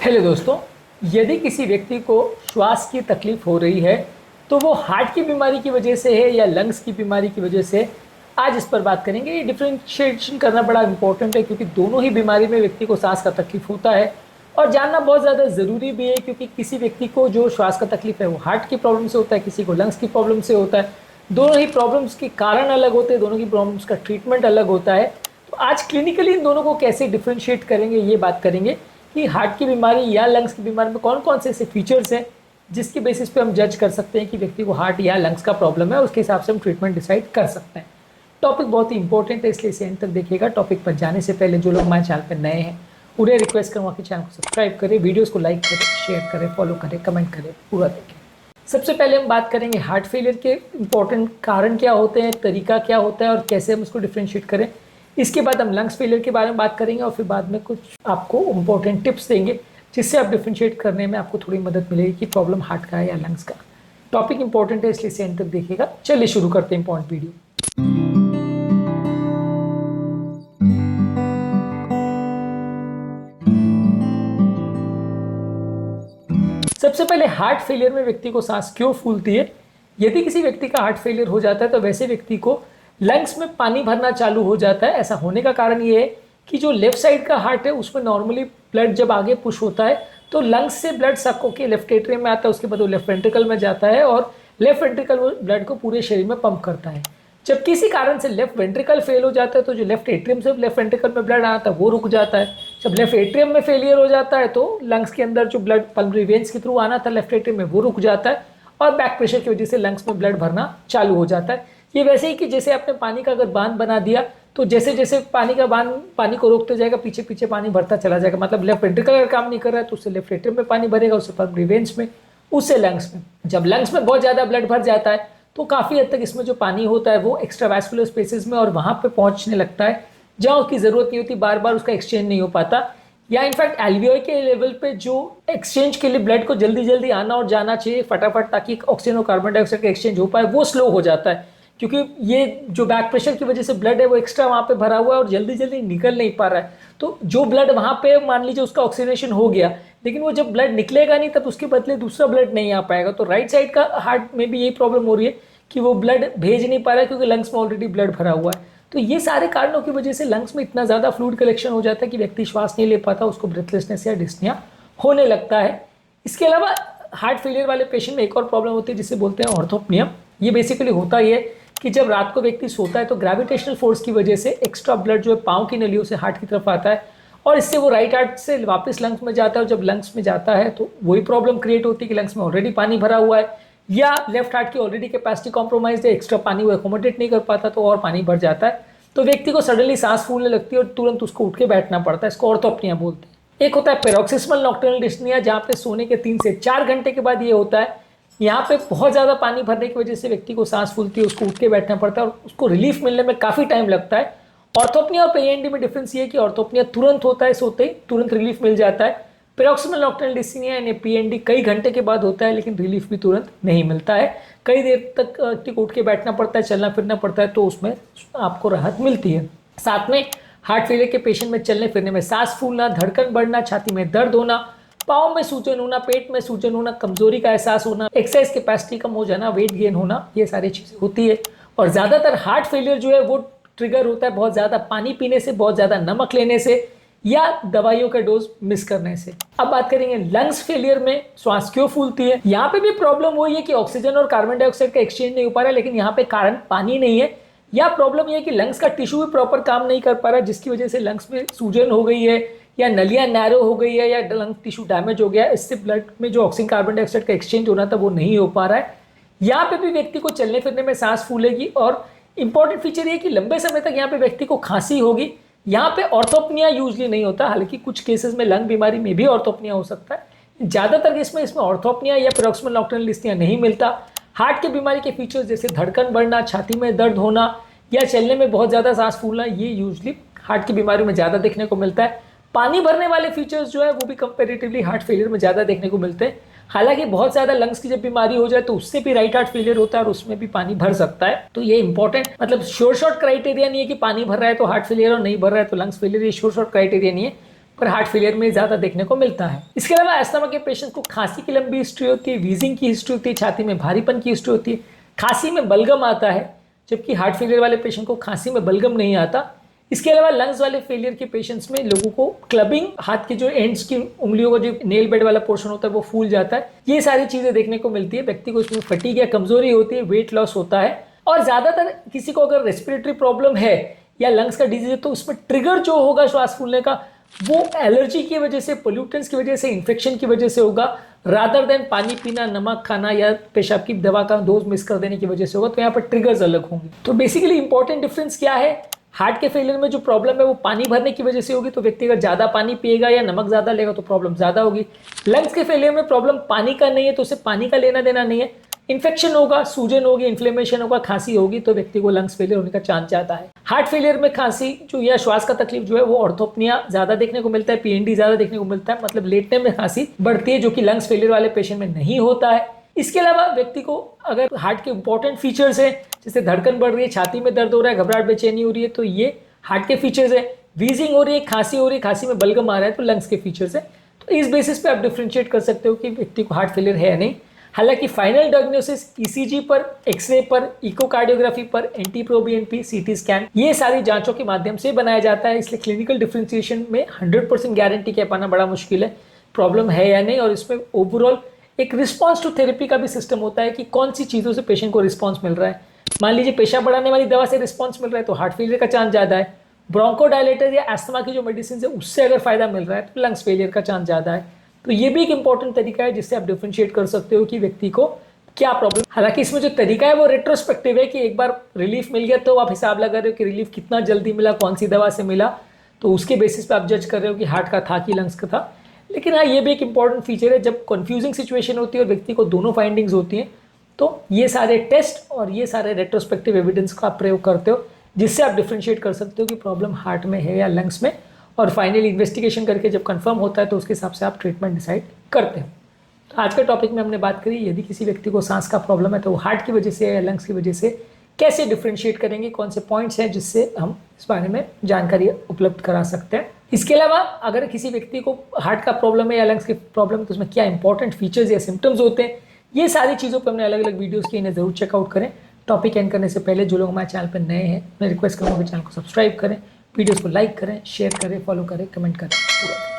Hello दोस्तों, यदि किसी व्यक्ति को श्वास की तकलीफ हो रही है तो वो हार्ट की बीमारी की वजह से है या लंग्स की बीमारी की वजह से। आज इस पर बात करेंगे। ये डिफ्रेंशिएशन करना बड़ा इंपॉर्टेंट है क्योंकि दोनों ही बीमारी में व्यक्ति को सांस का तकलीफ होता है और जानना बहुत ज़्यादा ज़रूरी भी है क्योंकि किसी व्यक्ति को जो श्वास का तकलीफ है वो हार्ट की प्रॉब्लम से होता है, किसी को लंग्स की प्रॉब्लम से होता है। दोनों ही प्रॉब्लम्स के कारण अलग होते हैं, दोनों की प्रॉब्लम्स का ट्रीटमेंट अलग होता है। तो आज क्लिनिकली इन दोनों को कैसे डिफ्रेंशिएट करेंगे ये बात करेंगे कि हार्ट की बीमारी या लंग्स की बीमारी में कौन कौन से ऐसे फीचर्स हैं जिसकी बेसिस पे हम जज कर सकते हैं कि व्यक्ति को हार्ट या लंग्स का प्रॉब्लम है, उसके हिसाब से हम ट्रीटमेंट डिसाइड कर सकते हैं। टॉपिक बहुत ही इंपॉर्टेंट है इसलिए इसे एंड तक देखिएगा। टॉपिक पर जाने से पहले जो लोग हमारे चैनल पर नए हैं उन्हें रिक्वेस्ट करूँगा कि चैनल को सब्सक्राइब करें, वीडियोज़ को लाइक करें, शेयर करें, फॉलो करें, कमेंट करें, पूरा देखें। सबसे पहले हम बात करेंगे हार्ट फेलियर के इंपॉर्टेंट कारण क्या होते हैं, तरीका क्या होता है और कैसे हम उसको डिफ्रेंशिएट करें। इसके बाद हम लंग्स फेलियर के बारे में बात करेंगे और फिर बाद में कुछ आपको इंपॉर्टेंट टिप्स देंगे जिससे आप डिफ्रेंशिएट करने में आपको थोड़ी मदद मिलेगी कि प्रॉब्लम हार्ट का है या लंग्स का। टॉपिक इंपॉर्टेंट है इसलिए एंड तक देखिएगा। चलिए शुरू करते हैं इंपॉर्टेंट वीडियो। सबसे पहले हार्ट फेलियर में व्यक्ति को सांस क्यों फूलती है। यदि किसी व्यक्ति का हार्ट फेलियर हो जाता है तो वैसे व्यक्ति को लंग्स में पानी भरना चालू हो जाता है। ऐसा होने का कारण ये है कि जो लेफ्ट साइड का हार्ट है उसमें नॉर्मली ब्लड जब आगे पुश होता है तो लंग्स से ब्लड सक होकर लेफ्ट एट्रियम में आता है, उसके बाद वो लेफ्ट वेंट्रिकल में जाता है और लेफ्ट वेंट्रिकल ब्लड को पूरे शरीर में पंप करता है। जब किसी कारण से लेफ्ट वेंट्रिकल फेल हो जाता है तो जो लेफ्ट एट्रियम से लेफ्ट वेंट्रिकल में ब्लड आता है वो रुक जाता है। जब लेफ्ट एट्रियम में फेलियर हो जाता है तो लंग्स के अंदर जो ब्लड पल्मोनरी वेन्स के थ्रू आना था लेफ्ट एट्रियम में वो रुक जाता है और बैक प्रेशर की वजह से लंग्स में ब्लड भरना चालू हो जाता है। ये वैसे ही कि जैसे आपने पानी का अगर बांध बना दिया तो जैसे जैसे पानी का बांध पानी को रोकते जाएगा पीछे पीछे पानी भरता चला जाएगा। मतलब लेफ्ट वेंट्रिकल अगर काम नहीं कर रहा है तो उससे लेफ्ट एट्रियम में पानी भरेगा, उससे पल्मोनरी वेन्स में, उससे लंग्स में। जब लंग्स में बहुत ज़्यादा ब्लड भर जाता है तो काफ़ी हद तक इसमें जो पानी होता है वो एक्स्ट्रावैस्कुलर स्पेसेस में और वहाँ पे पहुँचने लगता है जहाँ उसकी ज़रूरत नहीं होती, बार बार उसका एक्सचेंज नहीं हो पाता। या इनफैक्ट एल्वियोई के लेवल पे जो एक्सचेंज के लिए ब्लड को जल्दी जल्दी आना और जाना चाहिए फटाफट ताकि ऑक्सीजन और कार्बन डाइऑक्साइड का एक्सचेंज हो पाए वो स्लो हो जाता है क्योंकि ये जो बैक प्रेशर की वजह से ब्लड है वो एक्स्ट्रा वहाँ पे भरा हुआ है और जल्दी जल्दी निकल नहीं पा रहा है। तो जो ब्लड वहाँ पे मान लीजिए उसका ऑक्सीजनेशन हो गया लेकिन वो जब ब्लड निकलेगा नहीं तब उसके बदले दूसरा ब्लड नहीं आ पाएगा। तो राइट साइड का हार्ट में भी यही प्रॉब्लम हो रही है कि वो ब्लड भेज नहीं पा रहा है क्योंकि लंग्स में ऑलरेडी ब्लड भरा हुआ है। तो ये सारे कारणों की वजह से लंग्स में इतना ज़्यादा फ्लूइड कलेक्शन हो जाता है कि व्यक्ति श्वास नहीं ले पाता, उसको ब्रेथलेसनेस या डिस्निया होने लगता है। इसके अलावा हार्ट फेलियर वाले पेशेंट में एक और प्रॉब्लम होती है जिसे बोलते हैं ऑर्थोपनिया। ये बेसिकली होता ही है कि जब रात को व्यक्ति सोता है तो ग्रेविटेशनल फोर्स की वजह से एक्स्ट्रा ब्लड जो है पाँव की नलियों से हार्ट की तरफ आता है और इससे वो राइट हार्ट से वापस लंग्स में जाता है और जब लंग्स में जाता है तो वही प्रॉब्लम क्रिएट होती है कि लंग्स में ऑलरेडी पानी भरा हुआ है या लेफ्ट हार्ट की ऑलरेडी कैपेसिटी कॉम्प्रोमाइज है, एक्स्ट्रा पानी वो एकोमोडेट नहीं कर पाता तो और पानी भर जाता है। तो व्यक्ति को सडनली सांस फूलने लगती है और तुरंत उसको उठ के बैठना पड़ता है। इसको ऑर्थोपनिया बोलते हैं। एक होता है पैरोक्सिस्मल नॉक्टर्नल डिस्निया जहाँ पे सोने के 3 से 4 घंटे के बाद ये होता है। यहाँ पे बहुत ज़्यादा पानी भरने की वजह से व्यक्ति को सांस फूलती है, उसको उठ के बैठना पड़ता है और उसको रिलीफ मिलने में काफ़ी टाइम लगता है। ऑर्थोपनिया और पीएनडी में डिफरेंस ये है कि ऑर्थोपनिया तुरंत होता है, सोते ही तुरंत रिलीफ मिल जाता है। पैरोक्सिस्मल नॉक्टर्नल डिस्निया यानी पीएनडी कई घंटे के बाद होता है लेकिन रिलीफ भी तुरंत नहीं मिलता है, कई देर तक उठ के बैठना पड़ता है, चलना फिरना पड़ता है, तो उसमें आपको राहत मिलती है। साथ में हार्ट फेलियर के पेशेंट में चलने फिरने में सांस फूलना, धड़कन बढ़ना, छाती में दर्द होना, पाँव में सूजन होना, पेट में सूजन होना, कमजोरी का एहसास होना, एक्सरसाइज कैपेसिटी कम हो जाना, वेट गेन होना, ये सारी चीज़ें होती है। और ज़्यादातर हार्ट फेलियर जो है वो ट्रिगर होता है बहुत ज़्यादा पानी पीने से, बहुत ज़्यादा नमक लेने से या दवाइयों का डोज मिस करने से। अब बात करेंगे लंग्स फेलियर में श्वास क्यों फूलती है। यहाँ पे भी प्रॉब्लम वही है कि ऑक्सीजन और कार्बन डाइऑक्साइड का एक्सचेंज नहीं हो पा रहा है लेकिन यहाँ पे कारण पानी नहीं है। या प्रॉब्लम यह है कि लंग्स का टिश्यू भी प्रॉपर काम नहीं कर पा रहा जिसकी वजह से लंग्स में सूजन हो गई है या नलियाँ नैरो हो गई है या लंग टिश्यू डैमेज हो गया है, इससे ब्लड में जो ऑक्सीजन कार्बन डाइऑक्साइड का एक्सचेंज होना था वो नहीं हो पा रहा है। यहाँ पे भी व्यक्ति को चलने फिरने में सांस फूलेगी और इंपॉर्टेंट फीचर ये कि लंबे समय तक यहाँ पे व्यक्ति को खांसी होगी। यहाँ पे ऑर्थोपनिया यूजली नहीं होता, हालांकि कुछ केसेस में लंग बीमारी में भी ऑर्थोपनिया हो सकता है। ज़्यादातर केस में इसमें ऑर्थोपनिया या पैरोक्सिस्मल नॉक्टर्नल डिस्निया नहीं मिलता। हार्ट की बीमारी के फीचर्स जैसे धड़कन बढ़ना, छाती में दर्द होना या चलने में बहुत ज़्यादा सांस फूलना, ये यूजली हार्ट की बीमारी में ज़्यादा देखने को मिलता है। पानी भरने वाले फीचर्स जो है वो भी कंपेरेटिवली हार्ट फेलियर में ज़्यादा देखने को मिलते हैं। हालांकि बहुत ज़्यादा लंग्स की जब बीमारी हो जाए तो उससे भी राइट हार्ट फेलियर होता है और उसमें भी पानी भर सकता है। तो ये इंपॉर्टेंट मतलब श्योर शॉर्ट क्राइटेरिया नहीं है कि पानी भर रहा है तो हार्ट फेलियर और नहीं भर रहा है तो लंग्स फेलियर, ये श्योर शॉर्ट क्राइटेरिया नहीं है। पर हार्ट फेलियर में ज़्यादा देखने को मिलता है। इसके अलावा अस्थमा के पेशेंट को खांसी की लंबी हिस्ट्री होती है, वीजिंग की हिस्ट्री होती है, छाती में भारीपन की हिस्ट्री होती है, खांसी में बलगम आता है, जबकि हार्ट फेलियर वाले पेशेंट को खांसी में बलगम नहीं आता। इसके अलावा लंग्स वाले फेलियर के पेशेंट्स में लोगों को क्लबिंग, हाथ के जो एंड्स की उंगलियों का जो नेल बेड वाला पोर्शन होता है वो फूल जाता है। ये सारी चीजें देखने को मिलती है। व्यक्ति को इसमें फटीग या कमजोरी होती है, वेट लॉस होता है। और ज्यादातर किसी को अगर रेस्पिरेटरी प्रॉब्लम है या लंग्स का डिजीज है तो उसमें ट्रिगर जो होगा श्वास फूलने का वो एलर्जी की वजह से, पोल्यूटेंट्स की वजह से, इन्फेक्शन की वजह से होगा, रादर देन पानी पीना, नमक खाना या पेशाब की दवा का डोज मिस कर देने की वजह से होगा। तो यहाँ पर ट्रिगर्स अलग होंगे। तो बेसिकली इंपॉर्टेंट डिफरेंस क्या है, हार्ट के फेलियर में जो प्रॉब्लम है वो पानी भरने की वजह से होगी, तो व्यक्ति अगर ज़्यादा पानी पिएगा या नमक ज़्यादा लेगा तो प्रॉब्लम ज़्यादा होगी। लंग्स के फेलियर में प्रॉब्लम पानी का नहीं है तो उसे पानी का लेना देना नहीं है, इन्फेक्शन होगा, सूजन होगी, इन्फ्लेमेशन होगा, खांसी होगी तो व्यक्ति को लंग्स फेलियर होने का चांस ज़्यादा है। हार्ट फेलियर में खांसी जो या श्वास का तकलीफ जो है वो ऑर्थोपनिया ज़्यादा देखने को मिलता है, पीएनडी ज़्यादा देखने को मिलता है, मतलब लेटने में खांसी बढ़ती है, जो कि लंग्स फेलियर वाले पेशेंट में नहीं होता है। इसके अलावा व्यक्ति को अगर हार्ट के इंपॉर्टेंट फीचर्स हैं जैसे धड़कन बढ़ रही है, छाती में दर्द हो रहा है, घबराहट बेचैनी हो रही है, तो ये हार्ट के फीचर्स है। वीजिंग हो रही है, खांसी हो रही है, खांसी में बलगम आ रहा है तो लंग्स के फीचर्स है। तो इस बेसिस पे आप डिफ्रेंशिएट कर सकते हो कि व्यक्ति को हार्ट फेलियर है या नहीं। हालांकि फाइनल डायग्नोसिस ईसीजी पर, एक्सरे पर, इकोकार्डियोग्राफी पर, एंटीप्रोबीएनपी, सीटी स्कैन, ये सारी जांचों के माध्यम से बनाया जाता है। इसलिए क्लिनिकल डिफ्रेंशिएशन में 100% गारंटी कह पाना बड़ा मुश्किल है प्रॉब्लम है या नहीं। और इसमें ओवरऑल एक रिस्पॉन्स टू थेरेपी का भी सिस्टम होता है कि कौन सी चीज़ों से पेशेंट को रिस्पॉन्स मिल रहा है। मान लीजिए पेशाब बढ़ाने वाली दवा से रिस्पॉन्स मिल रहा है तो हार्ट फेलियर का चांस ज़्यादा है। ब्रोंकोडायलेटर या एस्थमा की जो मेडिसिन है उससे अगर फायदा मिल रहा है तो लंग्स फेलियर का चांस ज़्यादा है। तो ये भी एक इंपॉर्टेंट तरीका है जिससे आप डिफरेंशिएट कर सकते हो कि व्यक्ति को क्या प्रॉब्लम। हालांकि इसमें जो तरीका है वो रेट्रोस्पेक्टिव है कि एक बार रिलीफ मिल गया तो आप हिसाब लगा रहे हो कि रिलीफ कितना जल्दी मिला, कौन सी दवा से मिला, तो उसके बेसिस पे आप जज कर रहे हो कि हार्ट का था कि लंग्स का था। लेकिन हाँ, ये भी एक इंपॉर्टेंट फीचर है, जब कन्फ्यूजिंग सिचुएशन होती है और व्यक्ति को दोनों फाइंडिंग्स होती हैं तो ये सारे टेस्ट और ये सारे रेट्रोस्पेक्टिव एविडेंस का आप प्रयोग करते हो जिससे आप डिफरेंशिएट कर सकते हो कि प्रॉब्लम हार्ट में है या लंग्स में। और फाइनली इन्वेस्टिगेशन करके जब कंफर्म होता है तो उसके हिसाब से आप ट्रीटमेंट डिसाइड करते हो। तो आज के टॉपिक में हमने बात करी यदि किसी व्यक्ति को सांस का प्रॉब्लम है तो वो हार्ट की वजह से या लंग्स की वजह से कैसे डिफरेंशिएट करेंगे, कौन से पॉइंट्स हैं जिससे हम इस बारे में जानकारी उपलब्ध करा सकते हैं। इसके अलावा अगर किसी व्यक्ति को हार्ट का प्रॉब्लम है या लंग्स की प्रॉब्लम है तो उसमें क्या इंपॉर्टेंट फीचर्स या सिम्टम्स होते हैं, ये सारी चीज़ों पर हमने अलग अलग वीडियोस की, इन्हें जरूर चेकआउट करें। टॉपिक एंड करने से पहले जो लोग हमारे चैनल पर नए हैं मैं रिक्वेस्ट करूँगा कि चैनल को सब्सक्राइब करें, वीडियोस को लाइक करें, शेयर करें, फॉलो करें, कमेंट करें।